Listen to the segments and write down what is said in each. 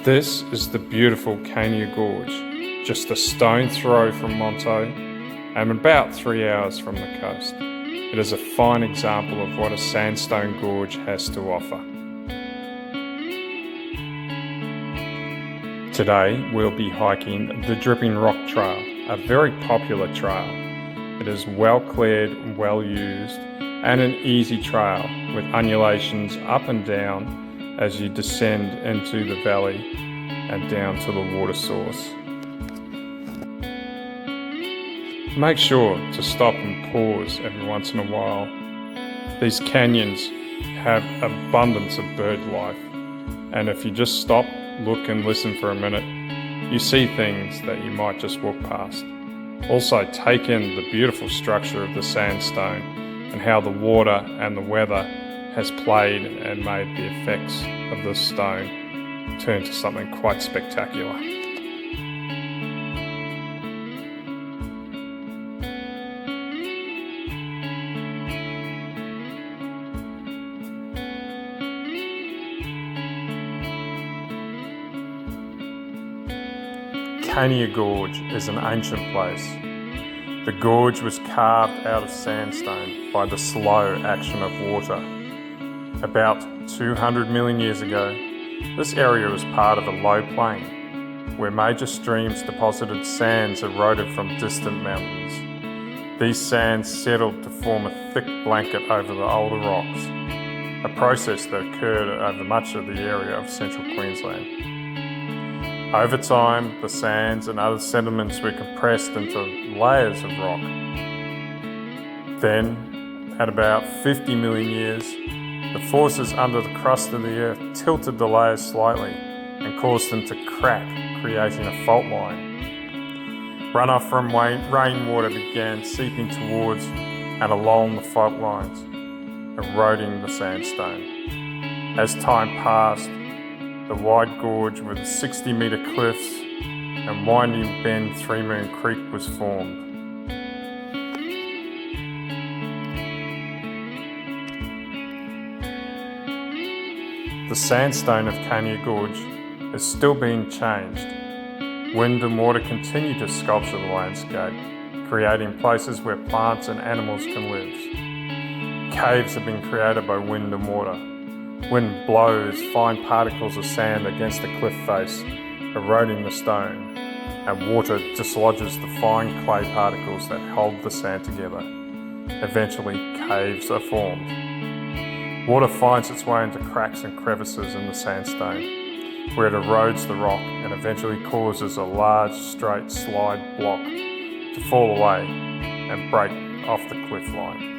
This is the beautiful Caina Gorge, just a stone throw from Monto and about 3 hours from the coast. It is a fine example of what a sandstone gorge has to offer. Today we'll be hiking the Dripping Rock Trail, a very popular trail. It is well cleared, well used, and an easy trail with undulations up and down as you descend into the valley and down to the water source. Make sure to stop and pause every once in a while. These canyons have abundance of bird life, and if you just stop, look and listen for a minute, you see things that you might just walk past. Also take in the beautiful structure of the sandstone and how the water and the weather has played and made the effects of this stone turn to something quite spectacular. Caina Gorge is an ancient place. The gorge was carved out of sandstone by the slow action of water. About 200 million years ago, this area was part of a low plain, where major streams deposited sands eroded from distant mountains. These sands settled to form a thick blanket over the older rocks, a process that occurred over much of the area of central Queensland. Over time, the sands and other sediments were compressed into layers of rock. Then, at about 50 million years, the forces under the crust of the earth tilted the layers slightly and caused them to crack, creating a fault line. Runoff from rainwater began seeping towards and along the fault lines, eroding the sandstone. As time passed, the wide gorge with 60-metre cliffs and winding bend 3 Moon Creek was formed. The sandstone of Caina Gorge is still being changed. Wind and water continue to sculpture the landscape, creating places where plants and animals can live. Caves have been created by wind and water. Wind blows fine particles of sand against the cliff face, eroding the stone, and water dislodges the fine clay particles that hold the sand together. Eventually, caves are formed. Water finds its way into cracks and crevices in the sandstone, where it erodes the rock and eventually causes a large straight slide block to fall away and break off the cliff line.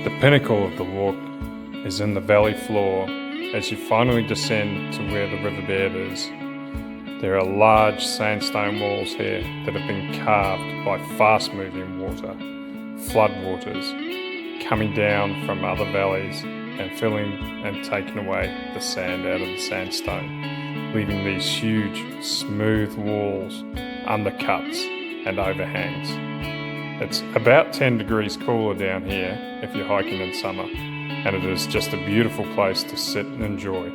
The pinnacle of the walk is in the valley floor as you finally descend to where the riverbed is. There are large sandstone walls here that have been carved by fast-moving water, floodwaters, coming down from other valleys and filling and taking away the sand out of the sandstone, leaving these huge, smooth walls, undercuts and overhangs. It's about 10 degrees cooler down here if you're hiking in summer, and it is just a beautiful place to sit and enjoy.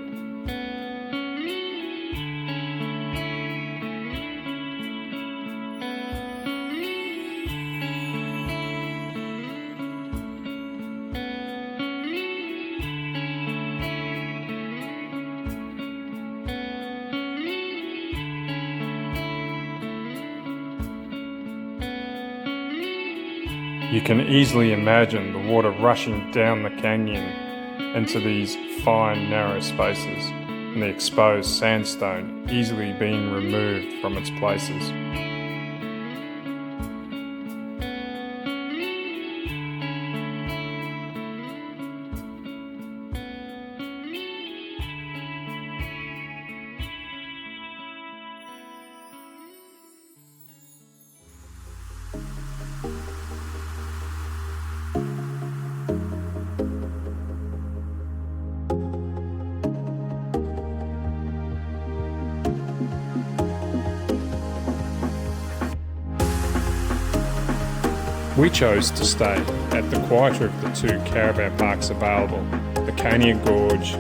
You can easily imagine the water rushing down the canyon into these fine, narrow spaces, and the exposed sandstone easily being removed from its places. We chose to stay at the quieter of the two caravan parks available, the Caina Gorge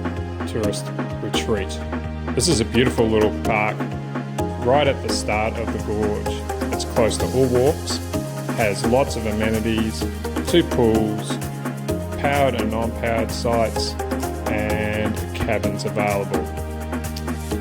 Tourist Retreat. This is a beautiful little park right at the start of the gorge. It's close to all walks, has lots of amenities, 2 pools, powered and non-powered sites, and cabins available.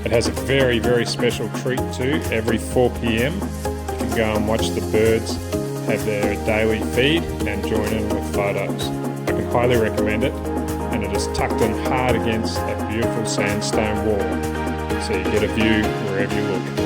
It has a very, very special treat too. Every 4 p.m. you can go and watch the birds have their daily feed and join in with photos. I can highly recommend it, and it is tucked in hard against a beautiful sandstone wall, so you get a view wherever you look.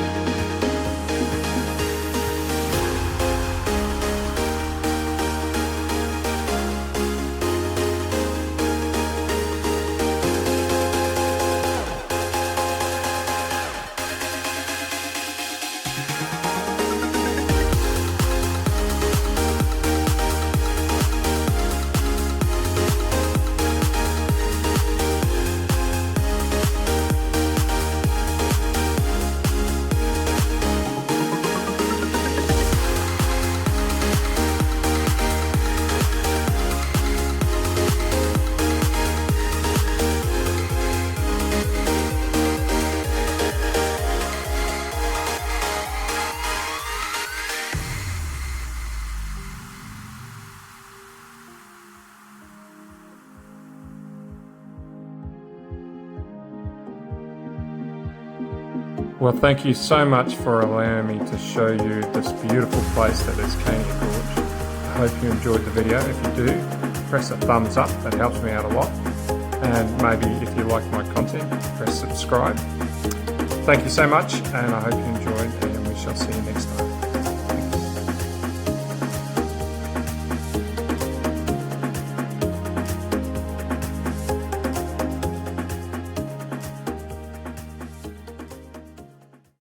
Well, thank you so much for allowing me to show you this beautiful place that is Caina Gorge. I hope you enjoyed the video. If you do, press a thumbs up, that helps me out a lot. And maybe if you like my content, press subscribe. Thank you so much, and I hope you enjoyed, and we shall see you next time.